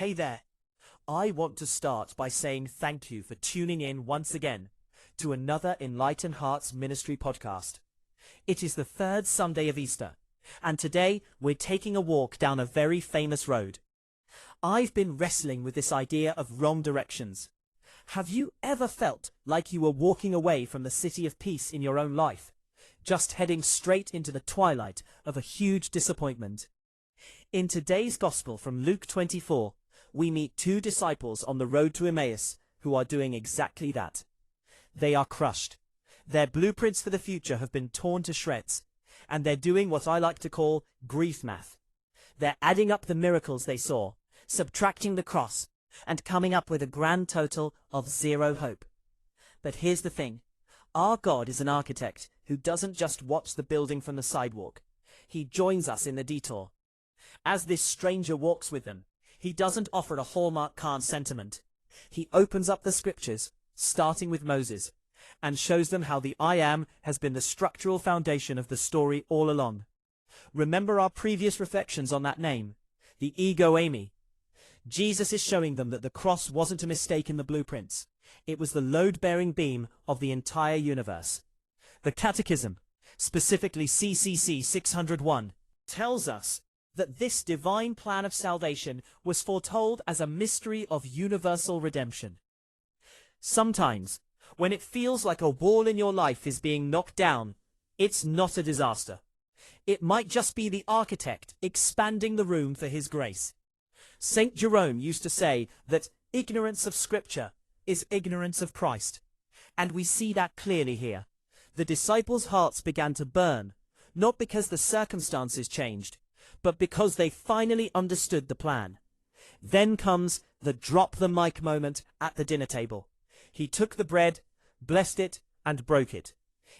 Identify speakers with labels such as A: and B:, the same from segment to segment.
A: Hey there. I want to start by saying thank you for tuning in once again to another Enlightened Hearts Ministry podcast. It is the third Sunday of Easter, and today we're taking a walk down a very famous road. I've been wrestling with this idea of wrong directions. Have you ever felt like you were walking away from the city of peace in your own life, just heading straight into the twilight of a huge disappointment? In today's Gospel from Luke 24, we meet two disciples on the road to Emmaus who are doing exactly that. They are crushed. Their blueprints for the future have been torn to shreds, and they're doing what I like to call grief math. They're adding up the miracles they saw, subtracting the cross, and coming up with a grand total of zero hope. But here's the thing. Our God is an architect who doesn't just watch the building from the sidewalk. He joins us in the detour. As this stranger walks with them, he doesn't offer a Hallmark card sentiment. He opens up the scriptures, starting with Moses, and shows them how the I Am has been the structural foundation of the story all along. Remember our previous reflections on that name, the ego Amy. Jesus is showing them that the cross wasn't a mistake in the blueprints. It was the load-bearing beam of the entire universe. The Catechism, specifically CCC 601, tells us that this divine plan of salvation was foretold as a mystery of universal redemption. Sometimes, when it feels like a wall in your life is being knocked down, it's not a disaster. It might just be the architect expanding the room for his grace. St. Jerome used to say that ignorance of Scripture is ignorance of Christ, and we see that clearly here. The disciples' hearts began to burn, not because the circumstances changed, but because they finally understood the plan. Then comes the drop the mic moment at the dinner table. He took the bread, blessed it, and broke it.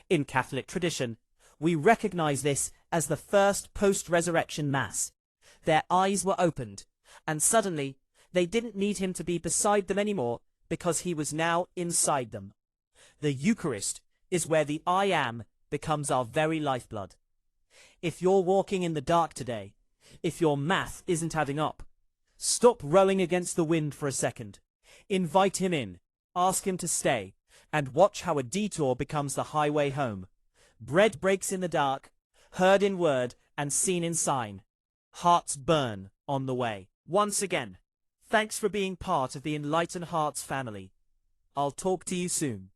A: In Catholic tradition, we recognize this as the first post-resurrection Mass. Their eyes were opened, and suddenly they didn't need him to be beside them anymore because he was now inside them. The Eucharist is where the I Am becomes our very lifeblood. If you're walking in the dark today, if your math isn't adding up, stop rowing against the wind for a second. Invite him in, ask him to stay, and watch how a detour becomes the highway home. Bread breaks in the dark, heard in word and seen in sign. Hearts burn on the way. Once again, thanks for being part of the Enlightened Hearts family. I'll talk to you soon.